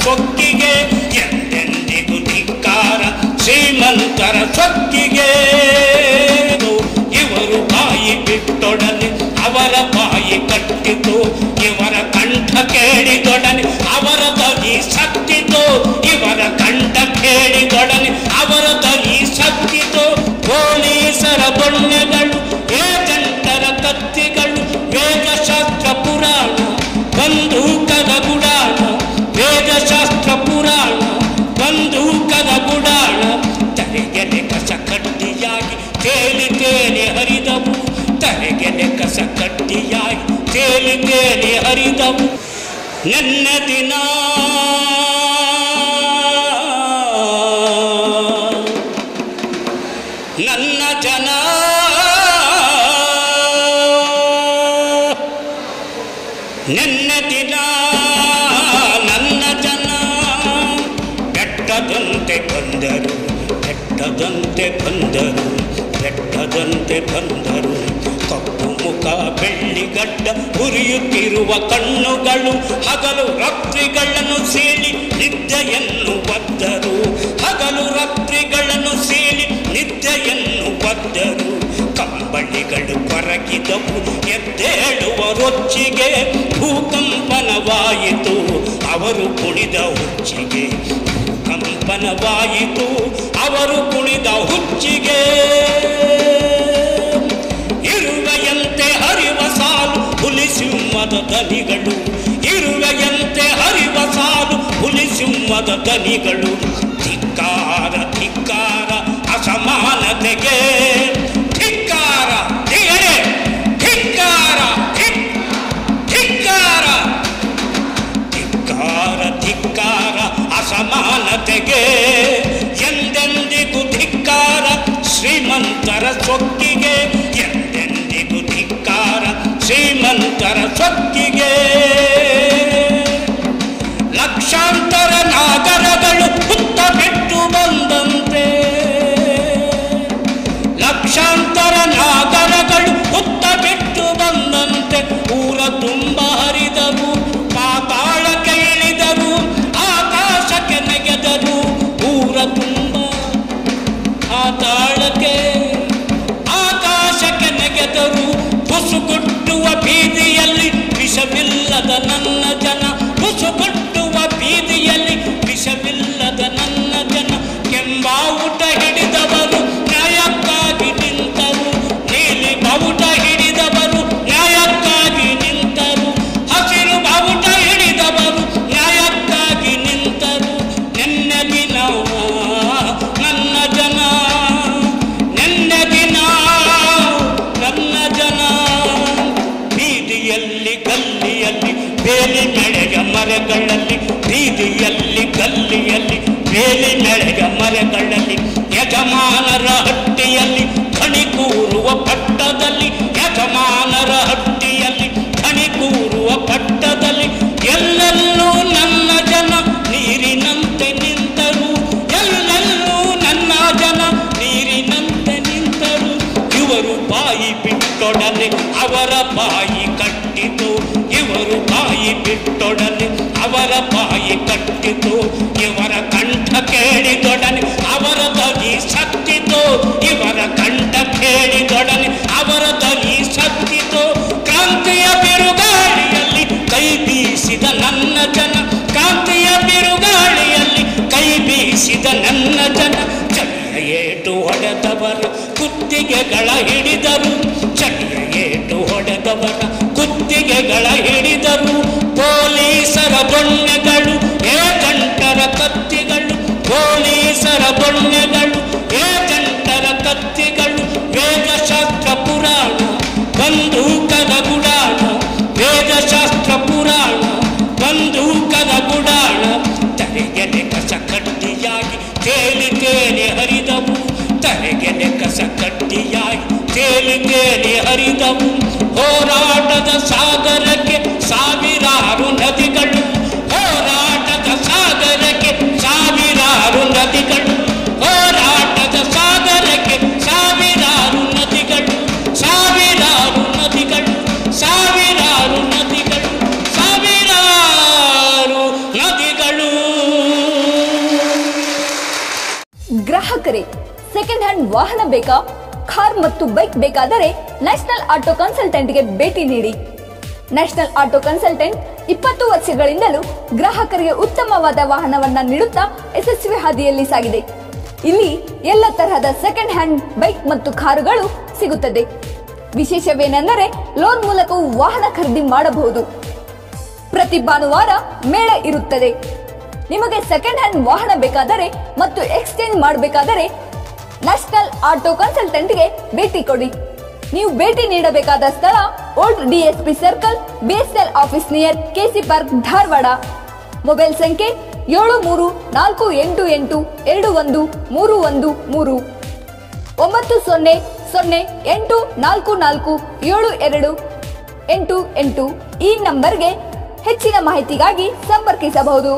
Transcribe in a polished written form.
ಸೊಕ್ಕಿಗೆ ಎಂದೆಂದಿಗೂ ಧಿಕ್ಕಾರ ಶ್ರೀಮಂತರ ಸೊಕ್ಕಿಗೆ. ಇವರು ಬಾಯಿ ಬಿಟ್ಟೊಡನೆ ಅವರ ಬಾಯಿ ಕಟ್ಟಿತು, ಇವರ ಕಂಠ ಕೇಳಿದೊಡನೆ ಅವರ ಧ್ವನಿ ಸತ್ತಿತು, ಇವರ ಕಂಠ ಕೇಳಿದೊಡನೆ ಅವರ ಧ್ವನಿ ಸತ್ತಿತು. ಪೊಲೀಸರ ಬೊಣ್ಣೆಗಳು, ಏಜೆಂಟರ ಕತ್ತಿಗಳು, ವೇದಶಾಸ್ತ್ರ ಪುರಾಣ ಬಂದೂಕದ ಗುಡಾಣ, ವೇದಶಾಸ್ತ್ರ ಪುರಾಣ ಬಂದೂಕದ ಗುಡಾಣ. ತಲೆಗೆಲೆ ಕಸ ಕಡ್ಡಿಯಾಗಿ ತೇಲಿ ತೇಲಿ ಹರಿದವು, ತಲೆಗೆಲೆ ಕಸ ಕಡ್ಡಿಯಾಗಿ ತೇಲಿ ತೇಲಿ ಹರಿದವು. ನನ್ನ ದಿನ ನನ್ನ ಜನ ನನ್ನ ದಿನ ನನ್ನ ಜನ ಬೆಟ್ಟದಂತೆ ಬಂದರು, ಬೆಟ್ಟದಂತೆ ಬಂದರು, ಬೆಟ್ಟದಂತೆ ಬಂದರು. ಕಪ್ಪು ಮುಖ ಬೆಳ್ಳಿಗಡ್ಡ ಉರಿಯುತ್ತಿರುವ ಕಣ್ಣುಗಳು, ಹಗಲು ರಾತ್ರಿಗಳನ್ನು ಸೀಳಿ ನಿದ್ದೆಯನ್ನು ಒದ್ದರು, ಹಗಲು ರಾತ್ರಿಗಳನ್ನು ಸೀಳಿ ನಿದ್ದೆಯನ್ನು ಒದ್ದರು. ಕಂಬಳಿಗಳು ಕೊರಗಿದವು ಎದ್ದೇಳುವ ರೊಚ್ಚಿಗೆ, ಭೂಕಂಪನವಾಯಿತು ಅವರು ಕುಣಿದ ಹುಚ್ಚಿಗೆ, ಭೂಕಂಪನವಾಯಿತು ಅವರು ಕುಣಿದ ಹುಚ್ಚಿಗೆ. ಇರುವೆಯಂತೆ ಹರಿವ ಸಾಲು ಹುಲಿಸಿಂಹದ ದನಿಗಳು, ಇರುವೆಯಂತೆ ಹರಿವ ಸಾಲು ಹುಲಿಸಿಂಹದ ದನಿಗಳು. ಧಿಕ್ಕಾರ ಧಿಕ್ಕಾರ ಅಸಮಾನತೆಗೆ, ಧಿಕ್ಕಾರ ಧಿಗಡೆ ಧಿಕ್ಕಾರ ಧಿಕ್ಕಾರ ಧಿಕ್ಕಾರ ಧಿಕ್ಕಾರ ಅಸಮಾನತೆಗೆ. ಎಂದೆಂದಿಗೂ ಧಿಕ್ಕಾರ ಶ್ರೀಮಂತರ ಸೊಕ್ಕಿಗೆ, ಎಂದೆಂದಿಗೂ ಧಿಕ್ಕಾರ ಶ್ರೀಮಂತರ ಸೊಕ್ಕಿಗೆ. ಲಕ್ಷಾಂತರ ನಾಗರಗಳು ಹುತ್ತ ಬಿಟ್ಟು ಬಂದಂತೆ, ಲಕ್ಷಾಂತರ ನಾಗರಗಳು ಹುತ್ತ ಬಿಟ್ಟು ಬಂದಂತೆ. ಊರ ತುಂಬ ಹರಿದವು, ಪಾತಾಳಕ್ಕೆ ಇಳಿದವು, ಆಕಾಶಕ್ಕೆ ನೆಗೆದರು. ಊರ ತುಂಬ ಪಾತಾಳಕ್ಕೆ ಆಕಾಶಕ್ಕೆ ನೆಗೆದರು. ಬುಸುಗುಟ್ಟುವ ಬೀದಿಯಲ್ಲಿ ವಿಷವಿಲ್ಲದ ನನ್ನ ಜನ, ಬುಸುಗುಟ್ಟುವ ಬೀದಿಯಲ್ಲಿ ವಿಷವಿಲ್ಲದ ನನ್ನ ಜನ. ಕೆಂಬಾವುಟ ಹಿಡಿದವರು ನ್ಯಾಯಕ್ಕಾಗಿ ನಿಂತರು, ನೀಲಿ ಬಾವುಟ ಹಿಡಿದವರು ನ್ಯಾಯಕ್ಕಾಗಿ ನಿಂತರು, ಹಸಿರು ಬಾವುಟ ಹಿಡಿದವರು ನ್ಯಾಯಕ್ಕಾಗಿ ನಿಂತರು. ನೆನ್ನ ದಿನ ನನ್ನ ಜನ, ನೆನ್ನ ದಿನ ನನ್ನ ಜನ. ಬೀದಿಯಲ್ಲಿ ಗಲ್ಲಿಯಲ್ಲಿ ಬೇಲಿ ಮೆಳೆಯ ಮರಗಳಲ್ಲಿ, ಬೀದಿಯಲ್ಲಿ ಗಲ್ಲಿಯಲ್ಲಿ ಬೇಲಿ ಮೆಳೆಯ ಮರಗಳಲ್ಲಿ. ಯಜಮಾನರ ಹಟ್ಟಿಯಲ್ಲಿ ಖಣಿ ಕೂರುವ ಪಟ್ಟದಲ್ಲಿ, ಯಜಮಾನರ ಹಟ್ಟಿಯಲ್ಲಿ ಖಣಿ ಕೂರುವ ಪಟ್ಟದಲ್ಲಿ. ಎಲ್ಲೆಲ್ಲೂ ನನ್ನ ಜನ ನೀರಿನಂತೆ ನಿಂತರು, ಎಲ್ಲೆಲ್ಲೂ ನನ್ನ ಜನ ನೀರಿನಂತೆ ನಿಂತರು. ಇವರು ಬಾಯಿ ಬಿಟ್ಟೊಡನೆ ಅವರ ಬಾಯಿ ಕಟ್ಟಿತು, ಇವರು ಬಾಯಿ ಬಿಟ್ಟೊಡನೆ ಅವರ ಬಾಯಿ ಕಟ್ಟಿತು. ಇವರ ಕಂಠ ಕೇಳಿದೊಡನೆ ಅವರ ಧ್ವನಿ ಸತ್ತಿತು, ಇವರ ಕಂಠ ಕೇಳಿದೊಡನೆ ಅವರ ಧ್ವನಿ ಸತ್ತಿತು. ಕ್ರಾಂತಿಯ ಬಿರುಗಾಳಿಯಲ್ಲಿ ಕೈ ಬೀಸಿದ ನನ್ನ ಜನ, ಕ್ರಾಂತಿಯ ಬಿರುಗಾಳಿಯಲ್ಲಿ ಕೈ ಬೀಸಿದ ನನ್ನ ಜನ. ಚಳಿಯ ಏಟು ಹೊಡೆದವರ ಕುತ್ತಿಗೆಗಳ ಹಿಡಿದರು, ಚಳಿಯ ಏಟು ಹೊಡೆದವರ ಕುತ್ತಿಗೆಗಳ ಹಿಡಿದರು. ಪೊಲೀಸರ ಬೊಣ್ಣೆಗಳು, ಏಜೆಂಟರ ಕತ್ತಿಗಳು, ಪೊಲೀಸರ ಬೊಣ್ಣೆಗಳು, ಏಜೆಂಟರ ಕತ್ತಿಗಳು. ವೇದಶಾಸ್ತ್ರ ಪುರಾಣ ಬಂದೂಕದ ಗುಡಾಣ, ವೇದಶಾಸ್ತ್ರ ಪುರಾಣ ಬಂದೂಕದ ಗುಡಾಣ. ತಲೆಗೆಲೆ ಕಸ ಕಡ್ಡಿಯಾಗಿ ತೇಲಿ ತೇಲಿ ಹರಿದವು, ತಲೆಗೆಲೆ ಕಸ ಕಡ್ಡಿಯಾಗಿ ತೇಲಿ ತೇಲಿ ಹರಿದವು. ಹೋರಾಟದ ಸಾಗರಕ್ಕೆ ಸಾವಿರಾರು ನದಿಗಳು, ಹೋರಾಟದ ಸಾಗರಕ್ಕೆ ಸಾವಿರಾರು ನದಿಗಳು, ಹೋರಾಟದ ಸಾಗರಕ್ಕೆ ಸಾವಿರಾರು ನದಿಗಳು, ಸಾವಿರಾರು ನದಿಗಳು, ಸಾವಿರಾರು ನದಿಗಳು, ಸಾವಿರಾರು ನದಿಗಳು. ಹ್ಯಾಂಡ್ ವಾಹನ ಬೇಕಾ, ಕಾರ್ ಮತ್ತು ಬೈಕ್ ಬೇಕಾದರೆ ನ್ಯಾಷನಲ್ ಆಟೋ ಕನ್ಸಲ್ಟೆಂಟ್ಗೆ ಭೇಟಿ ನೀಡಿ. ನ್ಯಾಷನಲ್ ಆಟೋ ಕನ್ಸಲ್ಟೆಂಟ್ 20 ವರ್ಷಗಳಿಂದಲೂ ಗ್ರಾಹಕರಿಗೆ ಉತ್ತಮವಾದ ವಾಹನವನ್ನ ನೀಡುತ್ತಾ ಯಶಸ್ವಿ ಹಾದಿಯಲ್ಲಿ ಸಾಗಿದೆ. ಇಲ್ಲಿ ಎಲ್ಲ ತರಹದ ಸೆಕೆಂಡ್ ಹ್ಯಾಂಡ್ ಬೈಕ್ ಮತ್ತು ಕಾರುಗಳು ಸಿಗುತ್ತದೆ. ವಿಶೇಷವೇನೆಂದರೆ ಲೋನ್ ಮೂಲಕವೂ ವಾಹನ ಖರೀದಿ ಮಾಡಬಹುದು. ಪ್ರತಿ ಭಾನುವಾರ ಮೇಳ ಇರುತ್ತದೆ. ನಿಮಗೆ ಸೆಕೆಂಡ್ ಹ್ಯಾಂಡ್ ವಾಹನ ಬೇಕಾದರೆ ಮತ್ತು ಎಕ್ಸ್ಚೇಂಜ್ ಮಾಡಬೇಕಾದರೆ ನ್ಯಾಷನಲ್ ಆಟೋ ಕನ್ಸಲ್ಟೆಂಟ್ಗೆ ಭೇಟಿ ಕೊಡಿ. ನೀವು ಭೇಟಿ ನೀಡಬೇಕಾದ ಸ್ಥಳ old DSP circle, BSNL office near KC park, Dharwad. Mobile ಸಂಖ್ಯೆ 7348821313 9008447288. ಈ ನಂಬರ್ಗೆ ಹೆಚ್ಚಿನ ಮಾಹಿತಿಗಾಗಿ ಸಂಪರ್ಕಿಸಬಹುದು.